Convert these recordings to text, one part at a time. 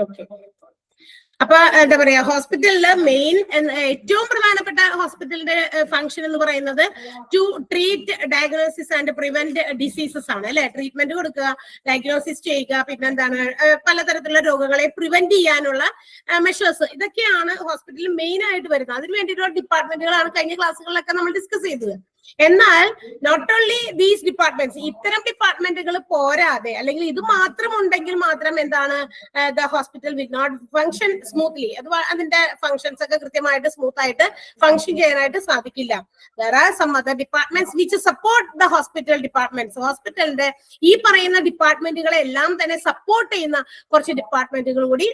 Okay. അപ്പൊ എന്താ പറയാ, ഹോസ്പിറ്റലില് മെയിൻ ഏറ്റവും പ്രധാനപ്പെട്ട ഹോസ്പിറ്റലിന്റെ ഫംഗ്ഷൻ എന്ന് പറയുന്നത് to treat, diagnosis and prevent diseases ആണ് അല്ലെ. ട്രീറ്റ്മെന്റ് കൊടുക്കുക, ഡയഗ്നോസിസ് ചെയ്യുക, പിന്നെന്താണ് പലതരത്തിലുള്ള രോഗങ്ങളെ പ്രിവെന്റ് ചെയ്യാനുള്ള മെഷേഴ്സ്, ഇതൊക്കെയാണ് ഹോസ്പിറ്റലിൽ മെയിൻ ആയിട്ട് വരുന്നത്. അതിന് വേണ്ടിയിട്ടുള്ള ഡിപ്പാർട്ട്മെന്റുകളാണ് കഴിഞ്ഞ ക്ലാസ്സുകളിലൊക്കെ നമ്മൾ ഡിസ്കസ് ചെയ്തത്. എന്നാൽ നോട്ട് ഓൺലി ദീസ് ഡിപ്പാർട്ട്മെന്റ്സ്, ഇത്തരം ഡിപ്പാർട്ട്മെന്റുകൾ പോരാതെ അല്ലെങ്കിൽ ഇത് മാത്രം ഉണ്ടെങ്കിൽ മാത്രം എന്താണ് the hospital will not function smoothly. അതിന്റെ ഫങ്ഷൻസ് ഒക്കെ കൃത്യമായിട്ട് സ്മൂത്ത് ആയിട്ട് ഫങ്ഷൻ ചെയ്യാനായിട്ട് സാധിക്കില്ല. There are some other departments which support the hospital departments. ഹോസ്പിറ്റലിന്റെ ഈ പറയുന്ന ഡിപ്പാർട്ട്മെന്റുകളെ എല്ലാം തന്നെ സപ്പോർട്ട് ചെയ്യുന്ന കുറച്ച് ഡിപ്പാർട്ട്മെന്റുകൾ കൂടി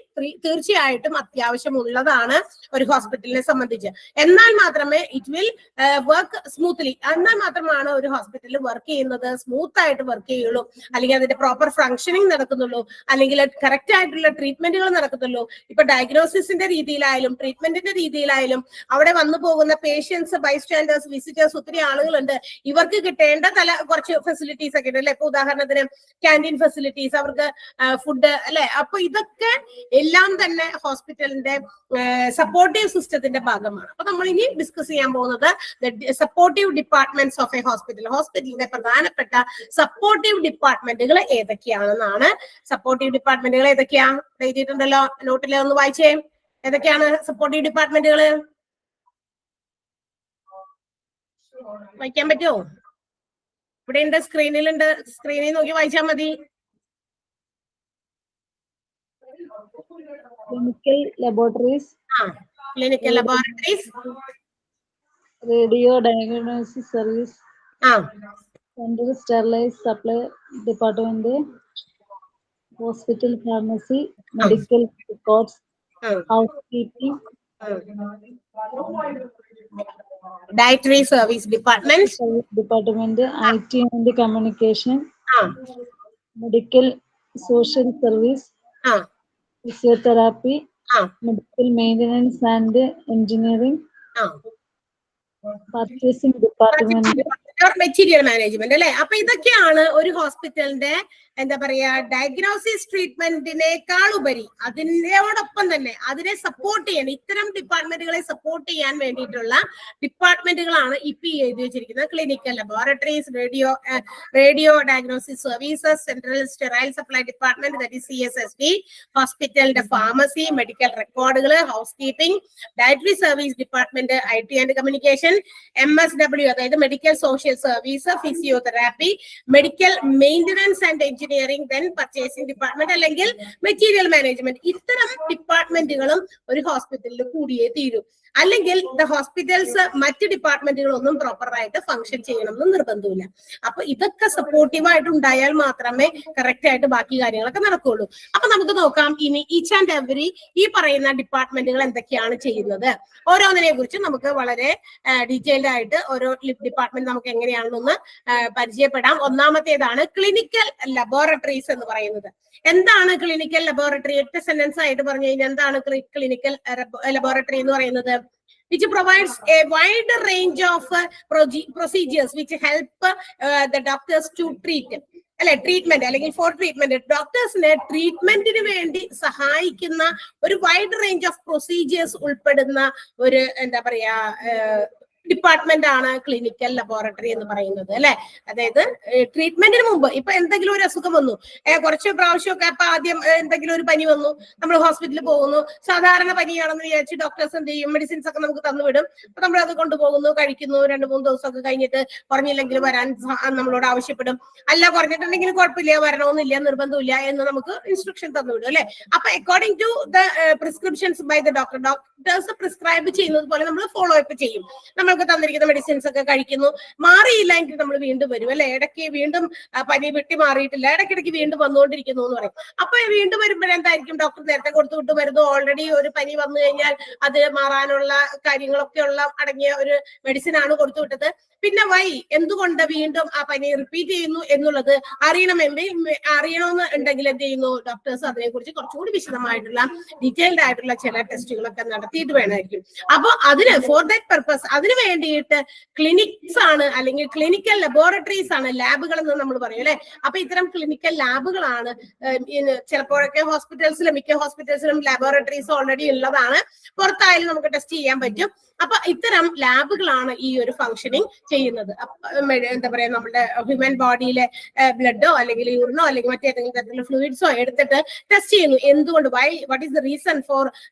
തീർച്ചയായിട്ടും അത്യാവശ്യമുള്ളതാണ് ഒരു ഹോസ്പിറ്റലിനെ സംബന്ധിച്ച്. എന്നാൽ മാത്രമേ ഇറ്റ് വിൽ വർക്ക് സ്മൂത്ത്ലി, എന്നാൽ മാത്രമാണ് ഒരു ഹോസ്പിറ്റലിൽ വർക്ക് ചെയ്യുന്നത് സ്മൂത്ത് ആയിട്ട് വർക്ക് ചെയ്യുള്ളൂ, അല്ലെങ്കിൽ അതിന്റെ പ്രോപ്പർ ഫങ്ഷനിങ് നടക്കുന്നുള്ളൂ, അല്ലെങ്കിൽ കറക്റ്റ് ആയിട്ടുള്ള ട്രീറ്റ്മെന്റുകൾ നടക്കുന്നുള്ളൂ. ഇപ്പൊ ഡയഗ്നോസിസിന്റെ രീതിയിലായാലും ട്രീറ്റ്മെന്റിന്റെ രീതിയിലായാലും അവിടെ വന്നു പോകുന്ന പേഷ്യൻസ്, ബൈസ്റ്റാൻഡേഴ്സ്, വിസിറ്റേഴ്സ്, ഒത്തിരി ആളുകളുണ്ട്. ഇവർക്ക് കിട്ടേണ്ട കുറച്ച് ഫെസിലിറ്റീസ് ഒക്കെ ഉണ്ട് അല്ലെ. ഇപ്പൊ ഉദാഹരണത്തിന് ക്യാൻറ്റീൻ ഫെസിലിറ്റീസ്, അവർക്ക് ഫുഡ് അല്ലെ. അപ്പൊ ഇതൊക്കെ എല്ലാം തന്നെ ഹോസ്പിറ്റലിന്റെ സപ്പോർട്ടീവ് സിസ്റ്റത്തിന്റെ ഭാഗമാണ്. അപ്പൊ നമ്മൾ ഇനി ഡിസ്കസ് ചെയ്യാൻ പോകുന്നത് supportive departments of A hospital. ഹോസ്പിറ്റലിന്റെ പ്രധാനപ്പെട്ട സപ്പോർട്ടീവ് ഡിപ്പാർട്ട്മെന്റുകൾ ഏതൊക്കെയാണെന്നാണ്. സപ്പോർട്ടീവ് ഡിപ്പാർട്ട്മെന്റുകൾ ഏതൊക്കെയാ എഴുതിയിട്ടുണ്ടല്ലോ നോട്ടിലെ, ഒന്ന് വായിച്ചേ. ഏതൊക്കെയാണ് സപ്പോർട്ടീവ് ഡിപ്പാർട്ട്മെന്റുകൾ? വായിക്കാൻ പറ്റുമോ? ഇവിടെ ഉണ്ട്, സ്ക്രീനിലുണ്ട്, സ്ക്രീനിൽ നോക്കി വായിച്ചാൽ മതി. Clinical laboratories, clinical laboratories, radio diagnosis service, central sterilized supply department, hospital pharmacy, medical records, housekeeping, dietary service department, IT and communication, medical social service, physiotherapy, medical maintenance and engineering, purchasing department, material management അല്ലെ. അപ്പൊ ഇതൊക്കെയാണ് ഒരു ഹോസ്പിറ്റലിന്റെ എന്താ പറയാ diagnosis ട്രീറ്റ്മെന്റിനേക്കാൾ ഉപരി അതിനോടൊപ്പം തന്നെ അതിനെ സപ്പോർട്ട് ചെയ്യാൻ, ഇത്തരം ഡിപ്പാർട്ട്മെന്റുകളെ സപ്പോർട്ട് ചെയ്യാൻ വേണ്ടിയിട്ടുള്ള ഡിപ്പാർട്ട്മെന്റുകളാണ് ഇപ്പൊ എഴുതി വെച്ചിരിക്കുന്നത്. Clinical laboratories, radio diagnosis services, central sterile supply department that is CSSD, ഹോസ്പിറ്റലിന്റെ ഫാർമസി, മെഡിക്കൽ റെക്കോർഡുകൾ, house keeping, dietary service department, IT and communication, MSW അതായത് medical social service, physiotherapy, medical maintenance and engineering, then purchasing department അല്ലെങ്കിൽ material management. ഇത്തരം ഡിപ്പാർട്ട്മെന്റുകളും ഒരു ഹോസ്പിറ്റലിൽ കൂടിയേ തീരും. അല്ലെങ്കിൽ ദ ഹോസ്പിറ്റൽസ് മറ്റ് ഡിപ്പാർട്ട്മെന്റുകളൊന്നും പ്രോപ്പറായിട്ട് ഫംഗ്ഷൻ ചെയ്യണമെന്ന് നിർബന്ധമില്ല. അപ്പൊ ഇതൊക്കെ സപ്പോർട്ടീവായിട്ട് ഉണ്ടായാൽ മാത്രമേ കറക്റ്റ് ആയിട്ട് ബാക്കി കാര്യങ്ങളൊക്കെ നടക്കുകയുള്ളൂ. അപ്പൊ നമുക്ക് നോക്കാം ഇനി ഈച്ച് ആൻഡ് എവറി ഈ പറയുന്ന ഡിപ്പാർട്ട്മെന്റുകൾ എന്തൊക്കെയാണ് ചെയ്യുന്നത്. ഓരോന്നിനെ കുറിച്ച് നമുക്ക് വളരെ ഡീറ്റെയിൽഡ് ആയിട്ട് ഓരോ ഡിപ്പാർട്ട്മെന്റ് നമുക്ക് എങ്ങനെയാണെന്നൊന്ന് പരിചയപ്പെടാം. ഒന്നാമത്തേതാണ് ക്ലിനിക്കൽ ലബോറട്ടറീസ് എന്ന് പറയുന്നത്. എന്താണ് ക്ലിനിക്കൽ ലബോറട്ടറി? ഒറ്റ സെന്റൻസ് ആയിട്ട് പറഞ്ഞു കഴിഞ്ഞാൽ എന്താണ് ക്ലിനിക്കൽ ലബോറട്ടറി എന്ന് പറയുന്നത്? Which provides a wide range of procedures which help the doctors to treat അല്ലെ, ട്രീറ്റ്മെന്റ് അല്ലെങ്കിൽ ഫോർ ട്രീറ്റ്മെന്റ്, ഡോക്ടേഴ്സിനെ ട്രീറ്റ്മെന്റിന് വേണ്ടി സഹായിക്കുന്ന ഒരു വൈഡ് റേഞ്ച് ഓഫ് പ്രൊസീജിയേഴ്സ് ഉൾപ്പെടുന്ന ഒരു എന്താ പറയാ ഡിപ്പാർട്ട്മെന്റ് ആണ് ക്ലിനിക്കൽ ലബോറട്ടറി എന്ന് പറയുന്നത് അല്ലെ. അതായത് ട്രീറ്റ്മെന്റിന് മുമ്പ് ഇപ്പൊ എന്തെങ്കിലും ഒരു അസുഖം വന്നു, കുറച്ച് പ്രാവശ്യമൊക്കെ അപ്പൊ ആദ്യം എന്തെങ്കിലും ഒരു പനി വന്നു, നമ്മൾ ഹോസ്പിറ്റലിൽ പോകുന്നു, സാധാരണ പനിയാണെന്ന് വിചാരിച്ച് ഡോക്ടേഴ്സ് എന്ത് ചെയ്യും, മെഡിസിൻസ് ഒക്കെ നമുക്ക് തന്നുവിടും. അപ്പൊ നമ്മൾ അത് കൊണ്ടുപോകുന്നു, കഴിക്കുന്നു, 2-3 ദിവസമൊക്കെ കഴിഞ്ഞിട്ട് കുറഞ്ഞില്ലെങ്കിൽ വരാൻ നമ്മളോട് ആവശ്യപ്പെടും. അല്ല കുറഞ്ഞിട്ടുണ്ടെങ്കിൽ കുഴപ്പമില്ല, വരണമെന്നില്ല, നിർബന്ധമില്ല എന്ന് നമുക്ക് ഇൻസ്ട്രക്ഷൻ തന്നുവിടും അല്ലെ. അപ്പൊ according to the prescriptions by the doctors prescribe ചെയ്യുന്നത് പോലെ നമ്മൾ ഫോളോ അപ്പ് ചെയ്യും. നമ്മൾക്ക് തന്നിരിക്കുന്ന മെഡിസിൻസ് ഒക്കെ കഴിക്കുന്നു, മാറിയില്ല എങ്കിൽ നമ്മൾ വീണ്ടും വരും അല്ലെ. ഇടയ്ക്ക് വീണ്ടും പനി വിട്ടി മാറിയിട്ടില്ല, ഇടയ്ക്കിടയ്ക്ക് വീണ്ടും വന്നുകൊണ്ടിരിക്കുന്നു എന്ന് പറയും. അപ്പൊ വീണ്ടും വരുമ്പോഴെന്തായിരിക്കും, ഡോക്ടർ നേരത്തെ കൊടുത്തു വിട്ട് മരുന്ന്, ഓൾറെഡി ഒരു പനി വന്നു കഴിഞ്ഞാൽ അത് മാറാനുള്ള കാര്യങ്ങളൊക്കെ ഉള്ള അടങ്ങിയ ഒരു മെഡിസിൻ ആണ് കൊടുത്തു വിട്ടത്. പിന്നെ വൈ എന്തുകൊണ്ട് വീണ്ടും ആ പനി റിപ്പീറ്റ് ചെയ്യുന്നു എന്നുള്ളത് അറിയണമെന്ന് ഉണ്ടെങ്കിൽ എന്ത് ചെയ്യുന്നു, ഡോക്ടേഴ്സ് അതിനെക്കുറിച്ച് കുറച്ചുകൂടി വിശദമായിട്ടുള്ള ഡീറ്റെയിൽഡ് ആയിട്ടുള്ള ചില ടെസ്റ്റുകളൊക്കെ നടത്തിയിട്ട് വേണമായിരിക്കും. അപ്പൊ അതിന് ഫോർ ദാറ്റ് പർപ്പസ് അതിന് വേണ്ടിയിട്ട് ക്ലിനിക്സ് ആണ് അല്ലെങ്കിൽ ക്ലിനിക്കൽ ലബോറട്ടറീസ് ആണ്, ലാബുകൾ എന്ന് നമ്മൾ പറയും അല്ലെ. അപ്പൊ ഇത്തരം ക്ലിനിക്കൽ ലാബുകളാണ് ചിലപ്പോഴൊക്കെ മിക്ക ഹോസ്പിറ്റൽസിലും ലബോറട്ടറീസ് ഓൾറെഡി ഉള്ളതാണ്, പുറത്തായാലും നമുക്ക് ടെസ്റ്റ് ചെയ്യാൻ പറ്റും. അപ്പൊ ഇത്തരം ലാബുകളാണ് ഈ ഒരു ഫംഗ്ഷനിങ് ചെയ്യുന്നത്. എന്താ പറയാ, നമ്മുടെ ഹ്യൂമൻ ബോഡിയിലെ ബ്ലഡോ അല്ലെങ്കിൽ യൂറിനോ അല്ലെങ്കിൽ മറ്റേതെങ്കിലും തരത്തിലുള്ള ഫ്ലൂയിഡ്സോ എടുത്തിട്ട് ടെസ്റ്റ് ചെയ്യുന്നു. എന്തുകൊണ്ട്, what is the reason for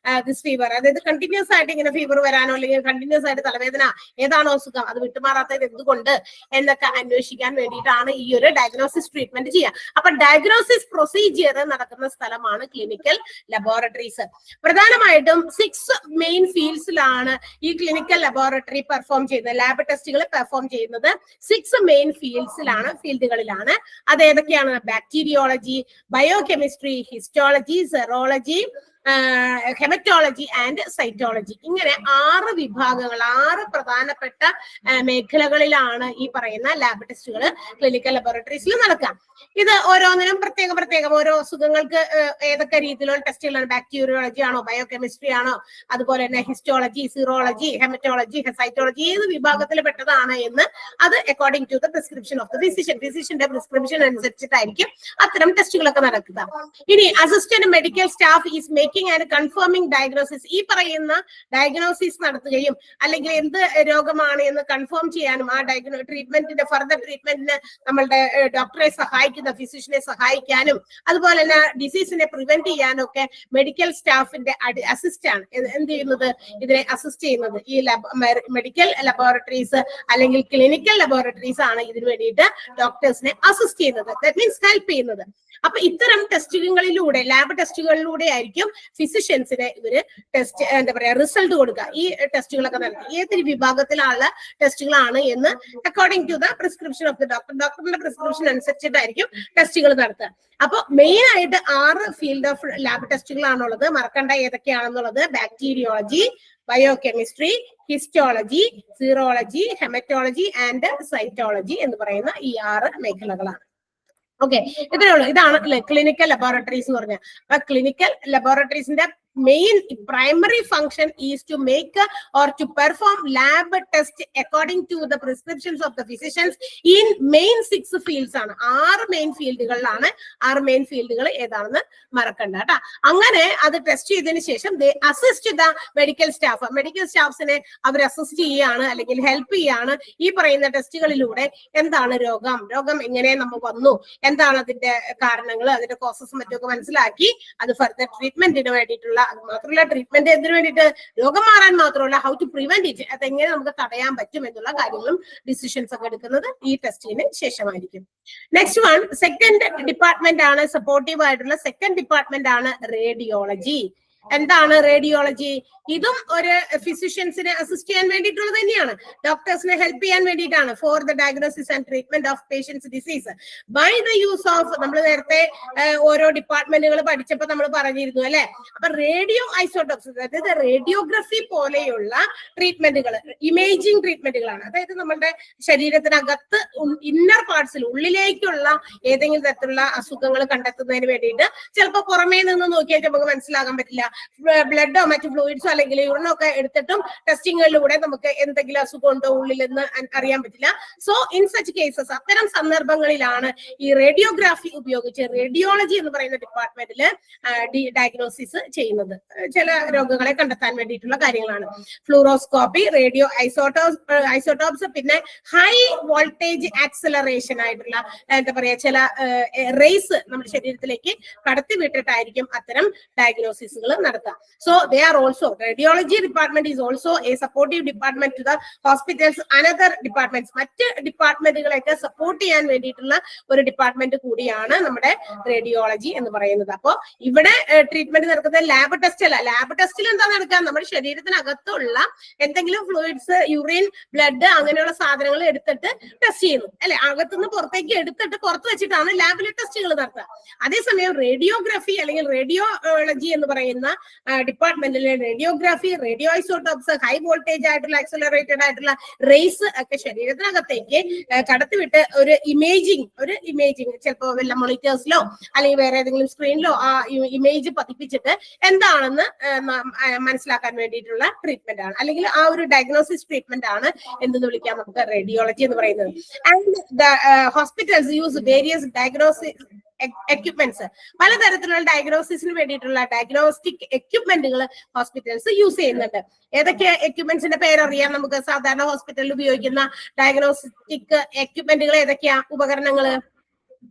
this fever, അതായത് കണ്ടിന്യൂസ് ആയിട്ട് ഇങ്ങനെ ഫീവർ വരാനോ അല്ലെങ്കിൽ കണ്ടിന്യൂസ് ആയിട്ട് തലവേദന ഏതാണോ അസുഖം അത് വിട്ടുമാറാത്തത് എന്തുകൊണ്ട് എന്നൊക്കെ അന്വേഷിക്കാൻ വേണ്ടിയിട്ടാണ് ഈ ഒരു ഡയഗ്നോസിസ് ട്രീറ്റ്മെന്റ് ചെയ്യുക. അപ്പൊ ഡയഗ്നോസിസ് പ്രൊസീജിയർ നടക്കുന്ന സ്ഥലമാണ് ക്ലിനിക്കൽ ലബോറട്ടറീസ്. പ്രധാനമായിട്ടും 6 മെയിൻ ഫീൽഡ്സിലാണ് ഈ ക്ലിനിക്കൽ ലബോറട്ടറി പെർഫോം ചെയ്യുന്നത്, ലാബ് ടെസ്റ്റുകൾ പെർഫോം ചെയ്യുന്നത് 6 മെയിൻ ഫീൽഡുകളിലാണ്. അത് ഏതൊക്കെയാണ്? Bacteriology, biochemistry, histology, serology, haematology and cytology. ഇങ്ങനെ 6 വിഭാഗങ്ങൾ, 6 പ്രധാനപ്പെട്ട മേഖലകളിലാണ് ഈ പറയുന്ന ലാബ് ടെസ്റ്റുകൾ ക്ലിനിക്കൽ ലബോറട്ടറീസിൽ നടക്കുക. ഇത് ഓരോന്നിനും പ്രത്യേകം ഓരോ അസുഖങ്ങൾക്ക് ഏതൊക്കെ രീതിയിലുള്ള ടെസ്റ്റുകളാണ്, ബാക്ടീരിയോളജി ആണോ, ബയോകെമിസ്ട്രി ആണോ, അതുപോലെ തന്നെ ഹിസ്റ്റോളജി, സീറോളജി, ഹെമറ്റോളജി, സൈറ്റോളജി ഏത് വിഭാഗത്തിൽ പെട്ടതാണ് എന്ന് അത് according to the prescription of the ഫിസിഷ്യന്റെ പ്രിസ്ക്രിപ്ഷൻ അനുസരിച്ചിട്ടായിരിക്കും അത്തരം ടെസ്റ്റുകളൊക്കെ നടക്കുക. ഇനി assistant medical staff is making and confirming diagnosis, ഈ പറയുന്ന ഡയഗ്നോസിസ് നടത്തുകയും അല്ലെങ്കിൽ എന്ത് രോഗമാണ് എന്ന് കൺഫേം ചെയ്യാനും ആ ട്രീറ്റ്മെന്റിന്റെ ഫർദർ ട്രീറ്റ്മെന്റിന് നമ്മളുടെ ഡോക്ടറെ സഹായിക്കുന്ന ഫിസിഷ്യനെ സഹായിക്കാനും അതുപോലെ തന്നെ ഡിസീസിനെ പ്രിവെന്റ് ചെയ്യാനും ഒക്കെ മെഡിക്കൽ സ്റ്റാഫിന്റെ അസിസ്റ്റ് ആണ് എന്ത് ചെയ്യുന്നത്, ഇതിനെ അസിസ്റ്റ് ചെയ്യുന്നത്. ഈ മെഡിക്കൽ ലബോറട്ടറീസ് അല്ലെങ്കിൽ ക്ലിനിക്കൽ ലബോറട്ടറീസ് ആണ് ഇതിനു വേണ്ടിയിട്ട് ഡോക്ടേഴ്സിനെ അസിസ്റ്റ് ചെയ്യുന്നത്, ദാറ്റ് മീൻസ് ഹെൽപ്പ് ചെയ്യുന്നത്. അപ്പൊ ഇത്തരം ടെസ്റ്റുകളിലൂടെ, ലാബ് ടെസ്റ്റുകളിലൂടെ ആയിരിക്കും ഫിസിഷ്യൻസിന് ഇവര് ടെസ്റ്റ് എന്താ പറയാ റിസൾട്ട് കൊടുക്കുക. ഈ ടെസ്റ്റുകളൊക്കെ നടത്തി ഏതൊരു വിഭാഗത്തിലുള്ള ടെസ്റ്റുകളാണ് എന്ന് according to the prescription of the ഡോക്ടറിന്റെ പ്രിസ്ക്രിപ്ഷൻ അനുസരിച്ചിട്ടായിരിക്കും ടെസ്റ്റുകൾ നടത്തുക. അപ്പൊ മെയിൻ ആയിട്ട് 6 ഫീൽഡ് ഓഫ് ലാബ് ടെസ്റ്റുകളാണുള്ളത്. മറക്കണ്ട ഏതൊക്കെയാണെന്നുള്ളത്: bacteriology, biochemistry, histology, serology, haematology and cytology എന്ന് പറയുന്ന ഈ 6 മേഖലകളാണ്. ഓക്കെ, ഇതാണ് ക്ലിനിക്കൽ ലബോറട്ടറീസ് എന്ന് പറഞ്ഞാൽ. അപ്പൊ clinical ലബോറട്ടറീസിന്റെ main primary function is to make or to perform lab test according to the prescriptions of the physicians in main 6 fields ആണ്. 6 main ഫീൽഡുകളിലാണ്. 6 main ഫീൽഡുകൾ ഏതാണെന്ന് മറക്കണ്ട കേട്ടാ. അങ്ങനെ അത് ടെസ്റ്റ് ചെയ്തതിനു ശേഷം they assist the മെഡിക്കൽ സ്റ്റാഫ്സിനെ അവർ അസിസ്റ്റ് ചെയ്യാണ് അല്ലെങ്കിൽ ഹെൽപ്പ് ചെയ്യാണ്. ഈ പറയുന്ന ടെസ്റ്റുകളിലൂടെ എന്താണ് രോഗം എങ്ങനെ നമ്മൾ വന്നു, എന്താണ് അതിന്റെ കാരണങ്ങൾ, അതിന്റെ കോസസ് മറ്റൊക്കെ മനസ്സിലാക്കി അത് ഫർദർ ട്രീറ്റ്മെന്റിന് വേണ്ടിയിട്ടുള്ള, അത് മാത്രമല്ല ട്രീറ്റ്മെന്റ് എന്തിനു വേണ്ടിയിട്ട്, രോഗം മാറാൻ മാത്രമല്ല ഹൗ ടു പ്രിവെന്റ് ഇറ്റ്, അതെങ്ങനെ നമുക്ക് തടയാൻ പറ്റും എന്നുള്ള കാര്യങ്ങളും ഡിസിഷൻസ് ഒക്കെ എടുക്കുന്നത് ഈ ടെസ്റ്റിന് ശേഷമായിരിക്കും. നെക്സ്റ്റ് വൺ, സെക്കൻഡ് ഡിപ്പാർട്ട്മെന്റ് ആണ്, സപ്പോർട്ടീവ് ആയിട്ടുള്ള സെക്കൻഡ് ഡിപ്പാർട്ട്മെന്റ് ആണ് റേഡിയോളജി. എന്താണ് റേഡിയോളജി? ഇതും ഒരു ഫിസിഷ്യൻസിനെ അസിസ്റ്റ് ചെയ്യാൻ വേണ്ടിയിട്ടുള്ളത് തന്നെയാണ്, ഡോക്ടേഴ്സിനെ ഹെൽപ്പ് ചെയ്യാൻ വേണ്ടിയിട്ടാണ്. For the diagnosis and treatment of patients disease by the use of, നമ്മൾ നേരത്തെ ഓരോ ഡിപ്പാർട്ട്മെന്റുകൾ പഠിച്ചപ്പോൾ നമ്മൾ പറഞ്ഞിരുന്നു അല്ലെ. അപ്പൊ റേഡിയോ ഐസോട്ടോപ്സ്, അതായത് റേഡിയോഗ്രഫി പോലെയുള്ള ട്രീറ്റ്മെന്റുകൾ, ഇമേജിംഗ് ട്രീറ്റ്മെന്റുകളാണ്. അതായത് നമ്മുടെ ശരീരത്തിനകത്ത് ഇന്നർ പാർട്സിൽ, ഉള്ളിലേക്കുള്ള ഏതെങ്കിലും തരത്തിലുള്ള അസുഖങ്ങൾ കണ്ടെത്തുന്നതിന് വേണ്ടിയിട്ട്, ചിലപ്പോൾ പുറമേ നിന്ന് നോക്കിയാൽ നമുക്ക് മനസ്സിലാകാൻ പറ്റില്ല, ബ്ലഡോ മറ്റു ഫ്ലൂയിഡ്സോ അല്ലെങ്കിൽ യൂറിനോ ഒക്കെ എടുത്തിട്ടും ടെസ്റ്റിങ്ങിലൂടെ നമുക്ക് എന്തെങ്കിലും അസുഖം ഉണ്ടോ ഉള്ളിലെന്ന് അറിയാൻ പറ്റില്ല. സോ ഇൻ സച്ച് കേസസ്, അത്തരം സന്ദർഭങ്ങളിലാണ് ഈ റേഡിയോഗ്രാഫി ഉപയോഗിച്ച് റേഡിയോളജി എന്ന് പറയുന്ന ഡിപ്പാർട്ട്മെന്റിൽ ഡയഗ്നോസിസ് ചെയ്യുന്നത്. ചില രോഗങ്ങളെ കണ്ടെത്താൻ വേണ്ടിയിട്ടുള്ള കാര്യങ്ങളാണ്. ഫ്ലൂറോസ്കോപ്പി, റേഡിയോ ഐസോട്ടോപ്സ്, പിന്നെ ഹൈ വോൾട്ടേജ് ആക്സിലറേഷൻ ആയിട്ടുള്ള എന്താ പറയാ ചില റേസ് നമ്മുടെ ശരീരത്തിലേക്ക് കടത്തി വിട്ടിട്ടായിരിക്കും അത്തരം ഡയഗ്നോസിസുകൾ നടത്തുക. So they are also, radiology department is also a supportive department to the hospitals another departments. മറ്റ് ഡിപ്പാർട്ട്മെന്റുകളെയൊക്കെ സപ്പോർട്ട് ചെയ്യാൻ വേണ്ടിയിട്ടുള്ള ഒരു ഡിപ്പാർട്ട്മെന്റ് കൂടിയാണ് നമ്മുടെ റേഡിയോളജി എന്ന് പറയുന്നത്. അപ്പോൾ ഇവിടെ ട്രീറ്റ്മെന്റ് നടക്കുന്നത് ലാബ് ടെസ്റ്റ് അല്ല. ലാബ് ടെസ്റ്റിൽ എന്താ നടക്കുക, നമ്മുടെ ശരീരത്തിനകത്തുള്ള എന്തെങ്കിലും ഫ്ലൂയിഡ്സ്, യൂറിൻ, ബ്ലഡ് അങ്ങനെയുള്ള സാധനങ്ങൾ എടുത്തിട്ട് ടെസ്റ്റ് ചെയ്യുന്നു അല്ലെ. അകത്തുനിന്ന് പുറത്തേക്ക് എടുത്തിട്ട് പുറത്ത് വെച്ചിട്ടാണ് ലാബിൽ ടെസ്റ്റുകൾ നടത്തുക. അതേസമയം റേഡിയോഗ്രഫി അല്ലെങ്കിൽ റേഡിയോളജി എന്ന് പറയുന്ന ഡിപ്പാർട്ട്മെന്റിലെ radiography, radio isotopes, high voltage ആയിട്ടുള്ള ആക്സലറേറ്റഡ് ആയിട്ടുള്ള റേസ് ഒക്കെ ശരീരത്തിനകത്തേക്ക് കടത്തിവിട്ട് ഒരു ഇമേജിങ് ചിലപ്പോ വല്ല മോണിറ്റേഴ്സിലോ അല്ലെങ്കിൽ വേറെ ഏതെങ്കിലും സ്ക്രീനിലോ ആ ഇമേജ് പതിപ്പിച്ചിട്ട് എന്താണെന്ന് മനസ്സിലാക്കാൻ വേണ്ടിയിട്ടുള്ള ട്രീറ്റ്മെന്റ് ആണ്, അല്ലെങ്കിൽ ആ ഒരു ഡയഗ്നോസിസ് ട്രീറ്റ്മെന്റ് ആണ് എന്തെന്ന് വിളിക്കാം നമുക്ക് റേഡിയോളജി എന്ന് പറയുന്നത്. And hospitals use various diagnosis equipments, പലതരത്തിലുള്ള ഡയഗ്നോസിസിന് വേണ്ടിയിട്ടുള്ള ഡയഗ്നോസ്റ്റിക് എക്യുപ്മെന്റുകൾ ഹോസ്പിറ്റൽസ് യൂസ് ചെയ്യുന്നുണ്ട്. ഏതൊക്കെ എക്യുപ്മെന്റ്സിന്റെ പേരറിയാം നമുക്ക്? സാധാരണ ഹോസ്പിറ്റലിൽ ഉപയോഗിക്കുന്ന ഡയഗ്നോസ്റ്റിക് എക്യുപ്മെന്റുകൾ ഏതൊക്കെയാ? ഉപകരണങ്ങള്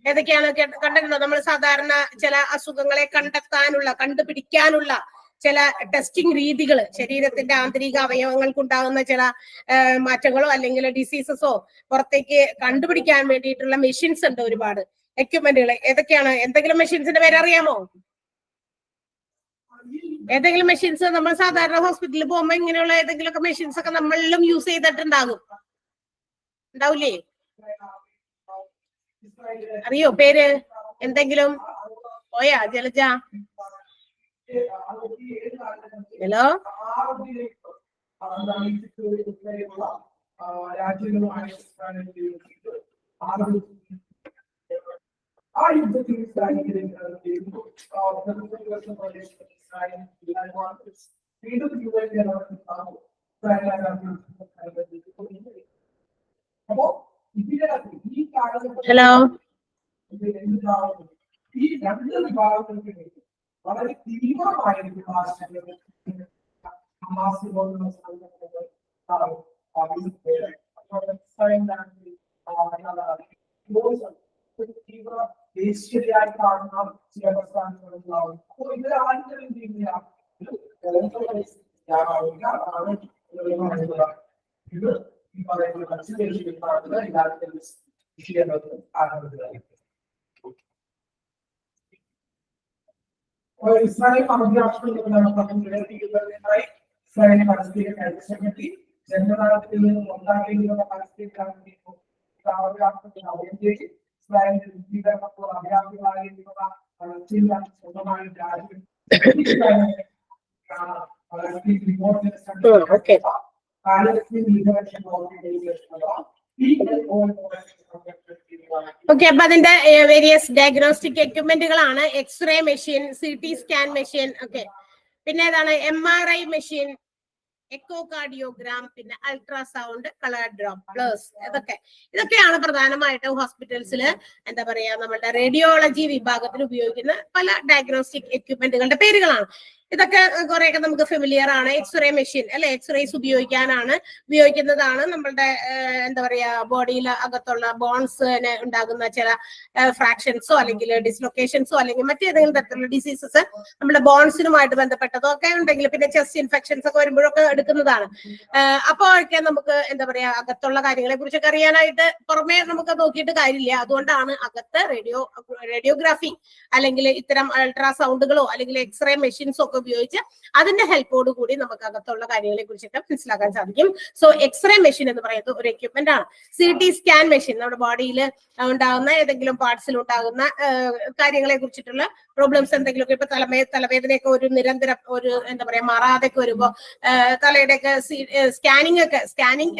ഏതൊക്കെയാണ് കണ്ടിട്ടുണ്ടോ? നമ്മൾ സാധാരണ ചില അസുഖങ്ങളെ കണ്ടുപിടിക്കാനുള്ള ചില ടെസ്റ്റിംഗ് രീതികൾ, ശരീരത്തിന്റെ ആന്തരിക അവയവങ്ങൾക്കുണ്ടാകുന്ന ചില മാറ്റങ്ങളോ അല്ലെങ്കിൽ ഡിസീസസോ പുറത്തേക്ക് കണ്ടുപിടിക്കാൻ വേണ്ടിയിട്ടുള്ള മെഷീൻസ് ഉണ്ട്, ഒരുപാട് എക്യുപ്മെന്റുകൾ. ഏതൊക്കെയാണ്? എന്തെങ്കിലും മെഷീൻസിന്റെ പേര് അറിയാമോ? ഏതെങ്കിലും മെഷീൻസ് നമ്മൾ സാധാരണ ഹോസ്പിറ്റലിൽ പോകുമ്പോൾ ഇങ്ങനെയുള്ള ഏതെങ്കിലുമൊക്കെ മെഷീൻസ് ഒക്കെ നമ്മളിലും യൂസ് ഉണ്ടാവില്ലേ? അറിയോ പേര് എന്തെങ്കിലും? പോയാ ജലജ? ഹലോ, ഹലോ, ഈ രണ്ട് വിഭാഗങ്ങൾക്ക് വളരെ തീവ്രമായ തീവ്ര ദേശീയതയായി കാണുന്ന ചില പ്രസ്ഥാനങ്ങളുണ്ടാവും. അപ്പോൾ ഇതിൽ ആദ്യം ചെയ്യുന്ന ഇത് ഈ പറയുന്ന കൺസിഡറേഷൻ കാണുന്ന എല്ലാവർക്കും വിഷയങ്ങൾക്ക് ആരംഭിച്ചതായി. ഇസ്രായേൽ ഇസ്രായേലിനെ പലസ്തീന കൈവശപ്പെടുത്തി ജന്മനാഥത്തിൽ നിന്നും ഉണ്ടാക്കിയുള്ള പലസ്തീൻ ഇസ്രായേലിന്റെ വിപുലീകരണത്തോട് അഭ്യാപ്തികളായിരിക്കുന്ന പലസ്തീൻ സ്വന്തമായ രാജ്യം പലസ്തീൻ ലിബറേഷൻ ഓർഗനൈസേഷൻ. ഓക്കെ, അപ്പൊ അതിന്റെ വേരിയസ് ഡയഗ്നോസ്റ്റിക് എക്യുപ്മെന്റുകളാണ് x-ray machine, CT scan machine, okay. പിന്നെ ഏതാണ്? MRI മെഷീൻ, എക്കോ കാർഡിയോഗ്രാം, പിന്നെ അൾട്രാസൗണ്ട്, കളർ ഡ്രോപ്ലേഴ്സ്. ഇതൊക്കെയാണ് പ്രധാനമായിട്ടും ഹോസ്പിറ്റൽസിൽ എന്താ പറയാ നമ്മളുടെ റേഡിയോളജി വിഭാഗത്തിൽ ഉപയോഗിക്കുന്ന പല ഡയഗ്നോസ്റ്റിക് എക്യുപ്മെന്റുകളുടെ പേരുകളാണ്. ഇതൊക്കെ കുറെയൊക്കെ നമുക്ക് ഫെമിലിയർ ആണ്. എക്സ്റേ മെഷീൻ അല്ലെ, എക്സ്റേസ് ഉപയോഗിക്കുന്നതാണ് നമ്മളുടെ എന്താ പറയാ ബോഡിയിൽ അകത്തുള്ള ബോൺസിന് ഉണ്ടാകുന്ന ചില ഫ്രാക്ഷൻസോ അല്ലെങ്കിൽ ഡിസ്ലൊക്കേഷൻസോ അല്ലെങ്കിൽ മറ്റേതെങ്കിലും തരത്തിലുള്ള ഡിസീസസ് നമ്മുടെ ബോൺസിനുമായിട്ട് ബന്ധപ്പെട്ടതോ ഒക്കെ ഉണ്ടെങ്കിൽ, പിന്നെ ചെസ്റ്റ് ഇൻഫെക്ഷൻസ് ഒക്കെ വരുമ്പോഴൊക്കെ എടുക്കുന്നതാണ്. അപ്പോഴൊക്കെ നമുക്ക് എന്താ പറയാ അകത്തുള്ള കാര്യങ്ങളെ കുറിച്ചൊക്കെ അറിയാനായിട്ട് പുറമേ നമുക്ക് നോക്കിയിട്ട് കാര്യമില്ല. അതുകൊണ്ടാണ് അകത്ത് റേഡിയോഗ്രാഫി അല്ലെങ്കിൽ ഇത്തരം അൾട്രാസൗണ്ടുകളോ അല്ലെങ്കിൽ എക്സ്റേ മെഷീൻസോ ഒക്കെ ഉപയോഗിച്ച് അതിന്റെ ഹെൽപ്പോട് കൂടി നമുക്ക് അകത്തുള്ള കാര്യങ്ങളെ കുറിച്ചൊക്കെ മനസ്സിലാക്കാൻ സാധിക്കും. സോ എക്സ്റേ മെഷീൻ എന്ന് പറയുന്നത് ഒരു എക്യുപ്മെന്റ് ആണ്. CT സ്കാൻ മെഷീൻ നമ്മുടെ ബോഡിയിൽ ഉണ്ടാകുന്ന ഏതെങ്കിലും പാർട്സിൽ ഉണ്ടാകുന്ന കാര്യങ്ങളെ കുറിച്ചിട്ടുള്ള പ്രോബ്ലംസ് എന്തെങ്കിലുമൊക്കെ, ഇപ്പൊ തലവേദനയൊക്കെ ഒരു നിരന്തരം ഒരു എന്താ പറയാ മാറാതൊക്കെ വരുമ്പോ തലയുടെയൊക്കെ സ്കാനിങ്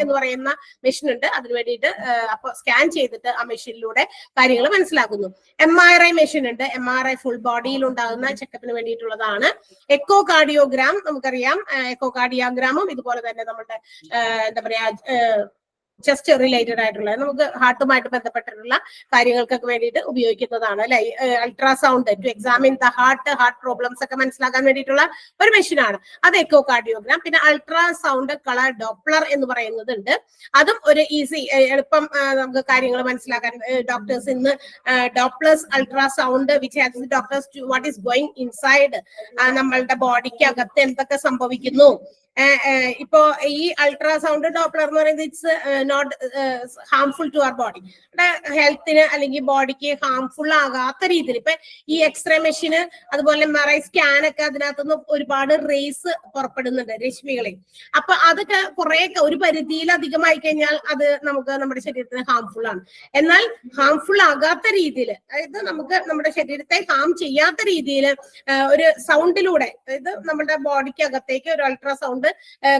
എന്ന് പറയുന്ന മെഷീൻ ഉണ്ട്. അതിന് വേണ്ടിയിട്ട് അപ്പൊ സ്കാൻ ചെയ്തിട്ട് ആ മെഷീനിലൂടെ കാര്യങ്ങൾ മനസ്സിലാക്കുന്നു. MRI മെഷീൻ ഉണ്ട്. MRI ഫുൾ ബോഡിയിൽ ഉണ്ടാകുന്ന ചെക്കപ്പിന് വേണ്ടിയിട്ടുള്ളതാണ്. എക്കോ കാർഡിയോഗ്രാം നമുക്കറിയാം. എക്കോ കാർഡിയോഗ്രാമും ഇതുപോലെ തന്നെ നമ്മുടെ എന്താ പറയാ ചെസ്റ്റ് റിലേറ്റഡ് ആയിട്ടുള്ള നമുക്ക് ഹാർട്ടുമായിട്ട് ബന്ധപ്പെട്ടിട്ടുള്ള കാര്യങ്ങൾക്കൊക്കെ വേണ്ടിയിട്ട് ഉപയോഗിക്കുന്നതാണ് അല്ലെ. Ultrasound to examine the heart problems ഒക്കെ മനസ്സിലാക്കാൻ വേണ്ടിയിട്ടുള്ള ഒരു മെഷീനാണ് അത് എക്കോ കാർഡിയോഗ്രാം. പിന്നെ അൾട്രാസൗണ്ട് കളർ ഡോപ്ലർ എന്ന് പറയുന്നതുണ്ട്. അതും ഒരു എളുപ്പം നമുക്ക് കാര്യങ്ങൾ മനസ്സിലാക്കാൻ ഡോക്ടേഴ്സ് ഇന്ന് dopplers ultrasound which has doctors to what is going inside നമ്മളുടെ ബോഡിക്ക് അകത്ത് എന്തൊക്കെ സംഭവിക്കുന്നു. ഇപ്പോ ഈ അൾട്രാസൗണ്ട് ഡോപ്ലർ എന്ന് പറയുന്നത് it's not harmful to our body, ഹെൽത്തിന് അല്ലെങ്കിൽ ബോഡിക്ക് ഹാംഫുൾ ആകാത്ത രീതിയിൽ. ഇപ്പൊ ഈ എക്സ്റേ മെഷീന് അതുപോലെ MRI സ്കാൻ ഒക്കെ അതിനകത്തുനിന്ന് ഒരുപാട് റേസ് പുറപ്പെടുന്നുണ്ട്, രശ്മികളെ. അപ്പൊ അതൊക്കെ കുറെ ഒരു പരിധിയിൽ അധികമായി കഴിഞ്ഞാൽ അത് നമുക്ക് നമ്മുടെ ശരീരത്തിന് ഹാംഫുൾ ആണ്. എന്നാൽ ഹാംഫുൾ ആകാത്ത രീതിയിൽ, അതായത് നമുക്ക് നമ്മുടെ ശരീരത്തെ ഹാം ചെയ്യാത്ത രീതിയിൽ ഒരു സൗണ്ടിലൂടെ, അതായത് നമ്മുടെ ബോഡിക്ക് അകത്തേക്ക് ഒരു അൾട്രാസൗണ്ട്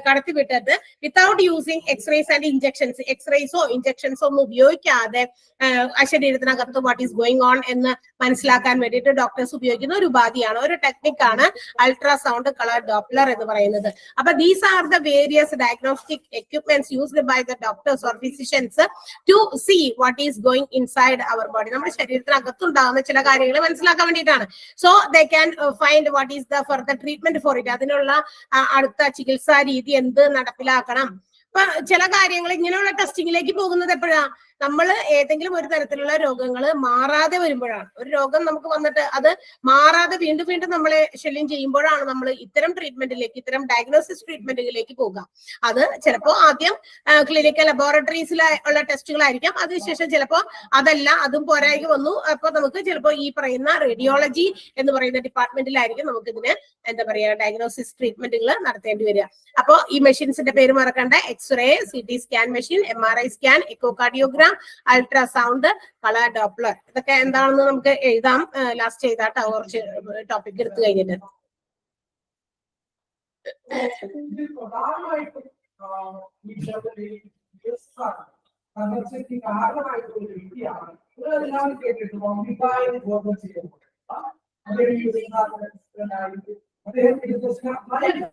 കടത്തി വിട്ടിട്ട് without using x-rays and injections, എക്സ്റേസോ ഇഞ്ചക്ഷൻസോ ഒന്നും ഉപയോഗിക്കാതെ ആ ശരീരത്തിനകത്ത് വാട്ട് ഈസ് ഗോയിങ് ഓൺ എന്ന് മനസ്സിലാക്കാൻ വേണ്ടിയിട്ട് ഡോക്ടേഴ്സ് ഉപയോഗിക്കുന്ന ഒരു ഉപാധിയാണ്, ഒരു ടെക്നിക്കാണ് അൾട്രാസൗണ്ട് കളർ ഡോപ്ലർ എന്ന് പറയുന്നത്. അപ്പൊ these are the various diagnostic equipments used by the doctors or physicians to see what is going inside our body. നമ്മുടെ ശരീരത്തിനകത്തുണ്ടാകുന്ന ചില കാര്യങ്ങൾ മനസ്സിലാക്കാൻ വേണ്ടിയിട്ടാണ്. So they can find what is the further treatment for it. അതിനുള്ള അടുത്ത ചികിത്സാ രീതി എന്ത് നടപ്പിലാക്കണം. ഇപ്പൊ ചില കാര്യങ്ങൾ ഇങ്ങനെയുള്ള ടെസ്റ്റിങ്ങിലേക്ക് പോകുന്നത് എപ്പോഴാ, നമ്മൾ ഏതെങ്കിലും ഒരു തരത്തിലുള്ള രോഗങ്ങൾ മാറാതെ വരുമ്പോഴാണ്. ഒരു രോഗം നമുക്ക് വന്നിട്ട് അത് മാറാതെ വീണ്ടും വീണ്ടും നമ്മളെ ശല്യം ചെയ്യുമ്പോഴാണ് നമ്മൾ ഇത്തരം ട്രീറ്റ്മെന്റിലേക്ക്, ഇത്തരം ഡയഗ്നോസിസ് ട്രീറ്റ്മെന്റുകളിലേക്ക് പോകുക. അത് ചിലപ്പോൾ ആദ്യം ക്ലിനിക്കൽ ലബോറട്ടറീസിൽ ഉള്ള ടെസ്റ്റുകളായിരിക്കാം, അതിനുശേഷം ചിലപ്പോൾ അതല്ല, അതും പോരായ്മ വന്നു, അപ്പൊ നമുക്ക് ചിലപ്പോൾ ഈ പറയുന്ന റേഡിയോളജി എന്ന് പറയുന്ന ഡിപ്പാർട്ട്മെന്റിലായിരിക്കും നമുക്ക് ഇതിന് എന്താ പറയാ ഡയഗ്നോസിസ് ട്രീറ്റ്മെന്റുകൾ നടത്തേണ്ടി വരിക. അപ്പോൾ ഈ മെഷീൻസിന്റെ പേര് മറക്കണ്ട: X-ray, CT scan machine, MRI scan, echocardiogram, ultrasound, colour Doppler. ഇതൊക്കെ എന്താണെന്ന് നമുക്ക് എഴുതാം, ലാസ്റ്റ് ചെയ്താട്ടോ കുറച്ച് ടോപ്പിക് എടുത്തു കഴിഞ്ഞിട്ട്. അദ്ദേഹം